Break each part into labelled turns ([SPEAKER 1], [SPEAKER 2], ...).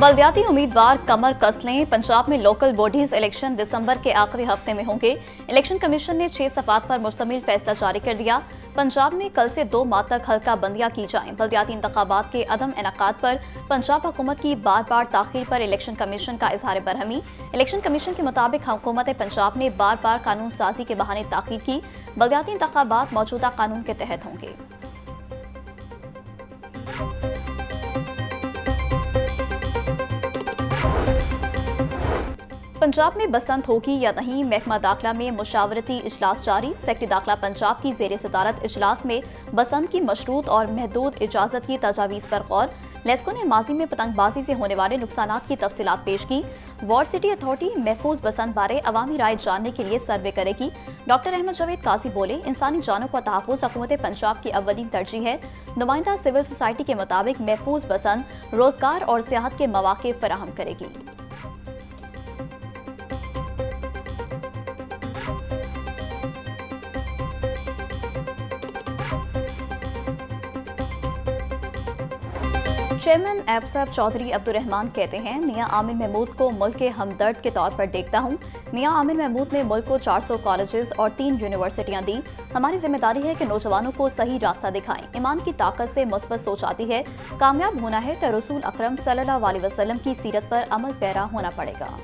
[SPEAKER 1] बलदियाती उम्मीदवार कमर कस लें। पंजाब में लोकल बॉडीज इलेक्शन दिसंबर के आखिरी हफ्ते में होंगे। इलेक्शन कमीशन ने 6 सफ़ात पर मुश्तमिल फैसला जारी कर दिया। पंजाब में कल से 2 माह तक हल्का बंदियां की जाएं। बलदियाती इंतखाबात के अदम इनेकाद पर पंजाब हुकूमत की बार बार ताखीर पर इलेक्शन कमीशन का इजहार बरहमी। इलेक्शन कमीशन के मुताबिक हुकूमत पंजाब ने बार बार कानून साजी के बहाने ताखीर की। बलदियाती इंतखाबात मौजूदा कानून के तहत होंगे। पंजाब में बसंत होगी या नहीं, महकमा दाखिला में मुशावरती इजलास जारी। सेक्रेटरी दाखिला पंजाब की जेर सदारत इजलास में बसंत की मशरूत और महदूद इजाजत की तजावीज़ पर गौर। लेस्को ने माजी में पतंगबाजी से होने वाले नुकसानात की तफसीलात पेश की। वार्ड सिटी अथॉरिटी महफूज बसंत बारे अवामी राय जानने के लिए सर्वे करेगी। डॉक्टर अहमद जावेद काजी बोले, इंसानी जानों का तहफ़्फ़ुज़ हुकूमत पंजाब की अव्वलीन तरजीह है। नुमाइंदा सिविल सोसाइटी के मुताबिक महफूज बसंत रोजगार और सियाहत के मौक़े फराहम करेगी। चेयरमैन एबसब चौधरी अब्दुर्रहमान कहते हैं, मियां आमिर महमूद को मुल्क के हमदर्द के तौर पर देखता हूं। मियां आमिर महमूद ने मुल्क को 400 कॉलेजेस और 3 यूनिवर्सिटियां दी। हमारी जिम्मेदारी है कि नौजवानों को सही रास्ता दिखाएं। ईमान की ताकत से मुस्बत सोच आती है। कामयाब होना है तो रसूल अकरम सल्लल्लाहु अलैहि वसल्लम की सीरत पर अमल पैरा होना पड़ेगा।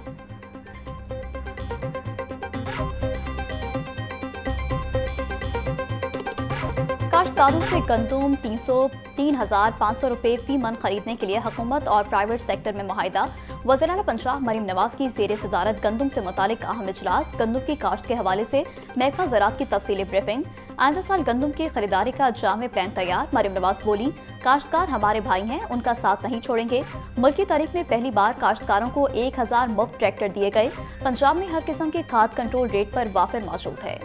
[SPEAKER 1] काश्तकारों से गंदुम 3,500 रुपये फी मन खरीदने के लिए हुकूमत और प्राइवेट सेक्टर में मुआहिदा। वज़ीर आला पंजाब मरीम नवाज की ज़ेर सदारत गंदुम से मुतालिक अहम इजलास। गंदुम की काश्त के हवाले से महकमा ज़राअत की तफसीली ब्रीफिंग। आइंदा साल गंदुम की खरीदारी का जामे प्लान तैयार। मरीम नवाज बोली, काश्तकार हमारे भाई हैं, उनका साथ नहीं छोड़ेंगे। मुल्क की तारीख में पहली बार काश्तकारों को 1000 मुफ्त ट्रैक्टर दिए गए। पंजाब में हर किस्म के खाद कंट्रोल रेट पर वाफिर मौजूद है।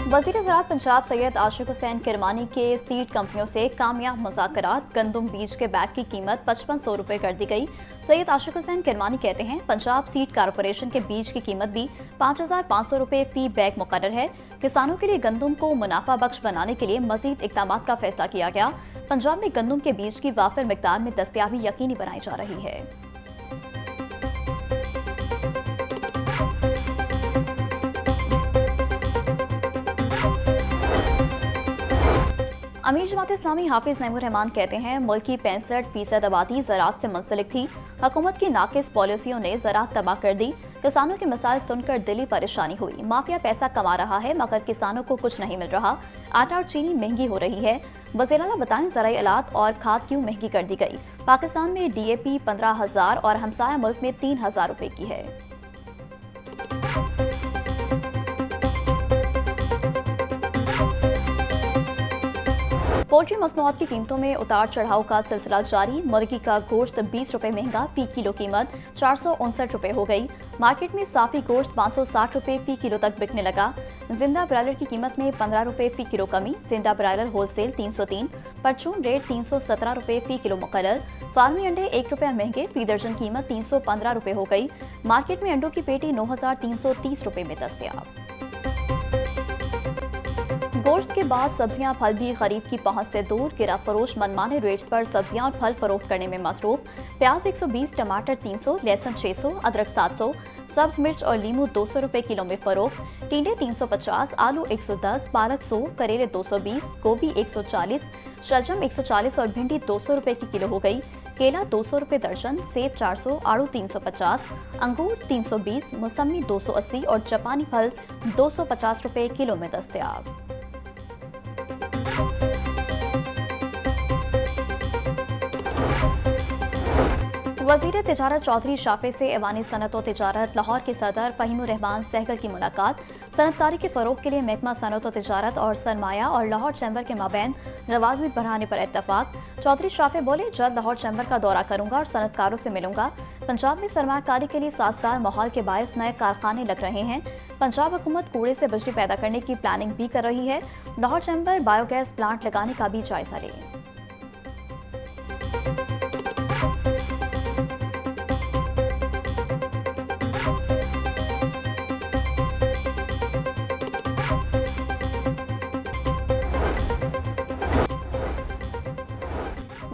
[SPEAKER 1] वज़ीर ज़राअत पंजाब सैयद आशिक हुसैन किरमानी के सीड कंपनियों से कामयाब मुज़ाकरात। गंदुम बीज के बैग की कीमत 5500 रुपये कर दी गई। सैयद आशिक हुसैन किरमानी कहते हैं, पंजाब सीड कारपोरेशन के बीज की कीमत भी 5500 रुपये फी बैग मुकर्रर है। किसानों के लिए गंदुम को मुनाफा बख्श बनाने के लिए मजीद इक़दामात का फैसला किया गया। पंजाब में गंदुम के बीज की वाफिर मिकदार में दस्तयाबी यकीनी बनाई जा रही है। अमीर जमात इस्लामी हाफिज नईमुर रहमान कहते हैं, मुल्क की 65% आबादी ज़राअत से मुंसलिक थी। हुकूमत की नाकिस पॉलिसियों ने ज़राअत तबाह कर दी। किसानों के मसाइल सुनकर दिली परेशानी हुई। माफिया पैसा कमा रहा है मगर किसानों को कुछ नहीं मिल रहा। आटा और चीनी महंगी हो रही है। वज़ीर आला बताएं, ज़राई आलात और खाद क्यों महंगी कर दी गई। पाकिस्तान में DAP 15,000 और हमसाया मुल्क में 3,000 रुपये की है। पोल्ट्री मसनूआत की कीमतों में उतार चढ़ाव का सिलसिला जारी। मुर्गी का गोश्त 20 रुपये महंगा, फी किलो कीमत 459 रुपये हो गई। मार्केट में साफी गोश्त 560 रुपये फी किलो तक बिकने लगा। जिंदा ब्रायलर की कीमत में 15 रुपये फी किलो कमी। जिंदा ब्रायलर होलसेल 303, परचून रेट 317 रुपये फी किलो मुकर्रर। फार्मी अंडे 1 रुपया महंगे, फी दर्जन कीमत 315 रुपये हो गई। मार्केट में अंडों की पेटी 9330 रुपये में दस्तयाब। गोश्त के बाद सब्जियां फल भी गरीब की पहुंच से दूर। गिरफ्त फरोश मनमाने रेट्स पर सब्जियां और फल फरोख्त करने में मसरूफ। प्याज 120, टमाटर 300, लहसुन 600, अदरक 700, सब्ज मिर्च और लीमू 200 रुपये किलो में फरोख्त। टिंडे 350, आलू 110, पालक 100, करेले 220, गोभी 140, शलजम 140 और भिंडी 200 रुपये की किलो हो गई। केला 200 रुपये दर्जन, सेब 400, आड़ू 350, अंगूर 320, मौसमी 280 और जापानी फल 250 रुपये किलो में दस्तयाब। वज़ीर तिजारत चौधरी शाफे से ऐवान सनत व तिजारत लाहौर के सदर फ़हीमुर रहमान सहगल की मुलाकात। सनतकारी के फ़रोग़ के लिए महकमा सनत व तिजारत और सरमाया और लाहौर चैम्बर के माबैन रवाबित बढ़ाने पर इत्तफाक। चौधरी शाफे बोले, जल्द लाहौर चैम्बर का दौरा करूंगा और सनतकारों से मिलूंगा। पंजाब में सरमायाकारी के लिए साजगार माहौल के बायस नए कारखाने लग रहे हैं। पंजाब हुकूमत कूड़े से बिजली पैदा करने की प्लानिंग भी कर रही है। लाहौर चैम्बर बायोगैस प्लांट लगाने का भी जायजा ले।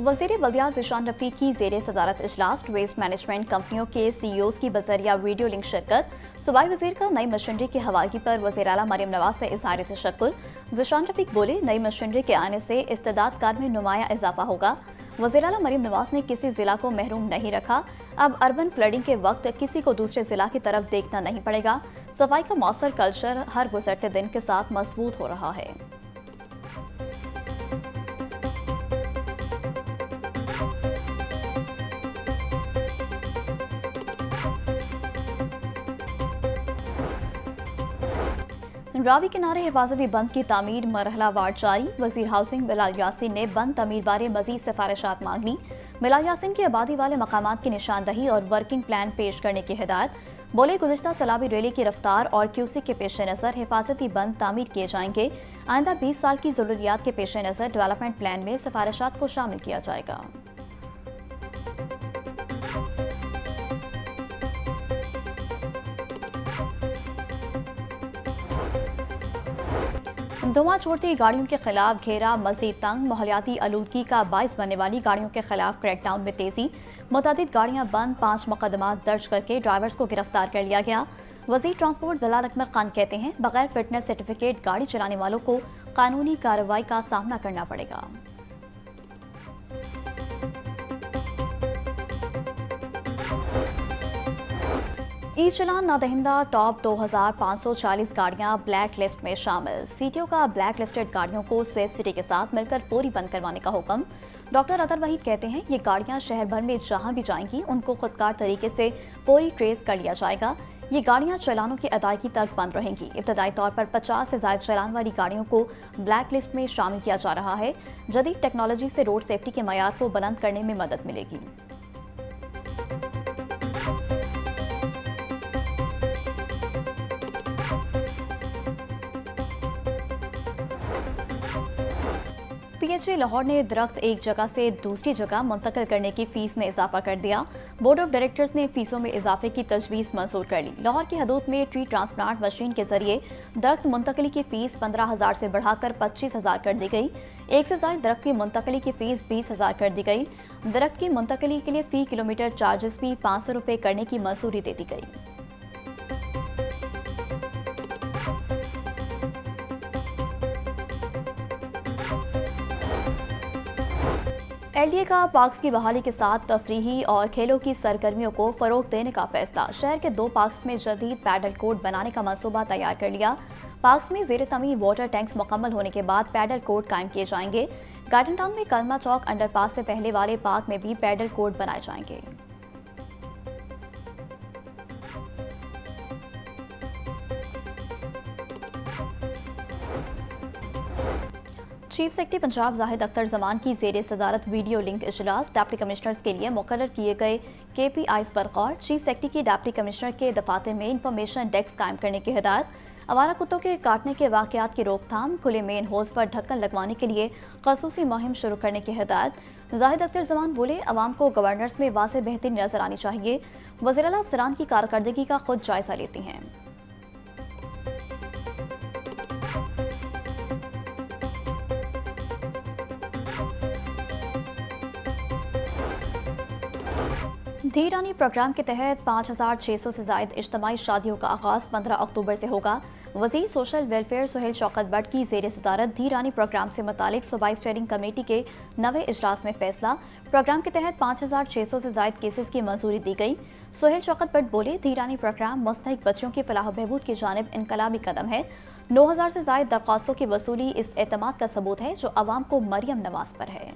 [SPEAKER 1] वज़ीर बल्दियात ज़ीशान रफ़ीक की ज़ेर सदारत इजलास वेस्ट मैनेजमेंट कंपनियों के CEOs की बजरिया वीडियो लिंक शिरकत। सूबाई वज़ीर का नई मशीनरी की हवालगी पर वज़ीर आला मरियम नवाज से इज़हार तशक्कुर। ज़ीशान रफ़ीक बोले, नई मशीनरी के आने से इस्तेदाद कार में नुमाया इजाफा होगा। वज़ीर आला मरियम नवाज ने किसी ज़िला को महरूम नहीं रखा। अब अर्बन फ्लडिंग के वक्त किसी को दूसरे ज़िला की तरफ देखना नहीं पड़ेगा। सफाई का मौसर कल्चर हर गुज़रते दिन के साथ मजबूत हो रहा है। रावी किनारे हिफाजती बंद की तामीर मरहला वार जारी। वज़ीर हाउसिंग बिलाल यासीन ने बंद तमीर बारे मजीद सिफारिशात मांग ली। बिलाल यासीन की आबादी वाले मकामात की निशानदही और वर्किंग प्लान पेश करने की हिदायत। बोले, गुज़िश्ता सैलाबी रैली की रफ्तार और क्यूसी के पेश नज़र हिफाजती बंद तामीर किए जाएंगे। आइंदा 20 साल की ज़रूरियात के पेश नज़र डेवलपमेंट प्लान में सिफारिशात को शामिल किया जाएगा। धुआं छोड़ती गाड़ियों के खिलाफ घेरा मजीद तंग। माहौलियाती आलूदगी का बाइस बनने वाली गाड़ियों के खिलाफ क्रैकडाउन में तेजी। मुतअद्दिद गाड़ियां बंद, 5 मुकदमात दर्ज करके ड्राइवर्स को गिरफ्तार कर लिया गया। वज़ीर ट्रांसपोर्ट बिलाल अकमर खान कहते हैं, बगैर फिटनेस सर्टिफिकेट गाड़ी चलाने वालों को कानूनी कार्रवाई का सामना करना पड़ेगा। ई चलान नादहिंदा टॉप 2540 गाड़ियां ब्लैक लिस्ट में शामिल। सीटीओ का ब्लैक लिस्टेड गाड़ियों को सेफ सिटी के साथ मिलकर फौरी बंद करवाने का हुक्म। डॉक्टर अतर वहीद कहते हैं, ये गाड़ियां शहर भर में जहां भी जाएंगी उनको खुदकार तरीके से फौरी ट्रेस कर लिया जाएगा। ये गाड़ियां चालानों की अदायगी तक बंद रहेंगी। इब्तदाई तौर पर 50 से ज्यादा चालान वाली गाड़ियों को ब्लैक लिस्ट में शामिल किया जा रहा है। जदीद टेक्नोलॉजी से रोड सेफ्टी के मयार को बुलंद करने में मदद मिलेगी। PHA लाहौर ने दरख्त एक जगह से दूसरी जगह मुंतकिल करने की फीस में इजाफा कर दिया। बोर्ड ऑफ डायरेक्टर्स ने फीसों में इजाफे की तजवीज़ मंजूर कर ली। लाहौर की हदूद में ट्री ट्रांसप्लांट मशीन के जरिए दरख्त मुंतकली की फीस 15,000 से बढ़ाकर 25,000 कर दी गई। एक से ज्यादा दरख्त की मुंतकली की फीस 20,000 कर दी गई। दरख्त की मुंतकली के लिए फी किलोमीटर चार्जेस भी 500 रुपये करने की मंजूरी दे दी गई। LDA का पार्क्स की बहाली के साथ तफरीही और खेलों की सरगर्मियों को फरोग देने का फैसला। शहर के 2 पार्क्स में जदीद पैडल कोर्ट बनाने का मंसूबा तैयार कर लिया। पार्क्स में ज़ेर तमीर वाटर टैंक्स मुकम्मल होने के बाद पैडल कोर्ट कायम किए जाएंगे। गार्डन टाउन में कलमा चौक अंडरपास से पहले वाले पार्क में भी पैडल कोर्ट बनाए जाएंगे। चीफ सेक्रेटरी पंजाब जाहिद अख्तर जमान की ज़ेर सदारत वीडियो लिंक इजलास। डिप्टी कमिश्नर्स के लिए मुकर्रर किए गए KPIs पर गौर। चीफ सेक्रेटरी की डिप्टी कमिश्नर के दफातर में इंफॉर्मेशन डेस्क कायम करने की हिदायत। आवारा कुत्तों के काटने के वाकयात की रोकथाम, खुले मेन होल्स पर ढक्कन लगवाने के लिए खसूसी मुहिम शुरू करने की हिदायत। जाहिद अख्तर जमान बोले, अवाम को गवर्नर्स में वाज़ेह बेहतरी नजर आनी चाहिए। वज़ीर आला अफसरान की कारकर्दगी का खुद जायजा लेती हैं। धी रानी प्रोग्राम के तहत 5,600 से ज़ायद इज्तमाई शादियों का आगाज़ 15 अक्टूबर से होगा। वज़ीर सोशल वेलफेयर सुहेल शौकत बट की ज़ेर सदारत धी रानी प्रोग्राम से मुतालिक सूबाई स्टीयरिंग कमेटी के नवे इजलास में फैसला। प्रोग्राम के तहत 5,600 से ज़ायद केसेस की मंजूरी दी गई। सुहेल शौकत बट बोले, धी रानी प्रोग्राम मुस्तहिक बच्चों की फलाह बहबूद की जानिब इनकलाबी कदम है। 9,000 से ज़ायद दरख्वास्तों की वसूली इस एतमाद का सबूत है जो अवाम को मरियम नवाज पर है।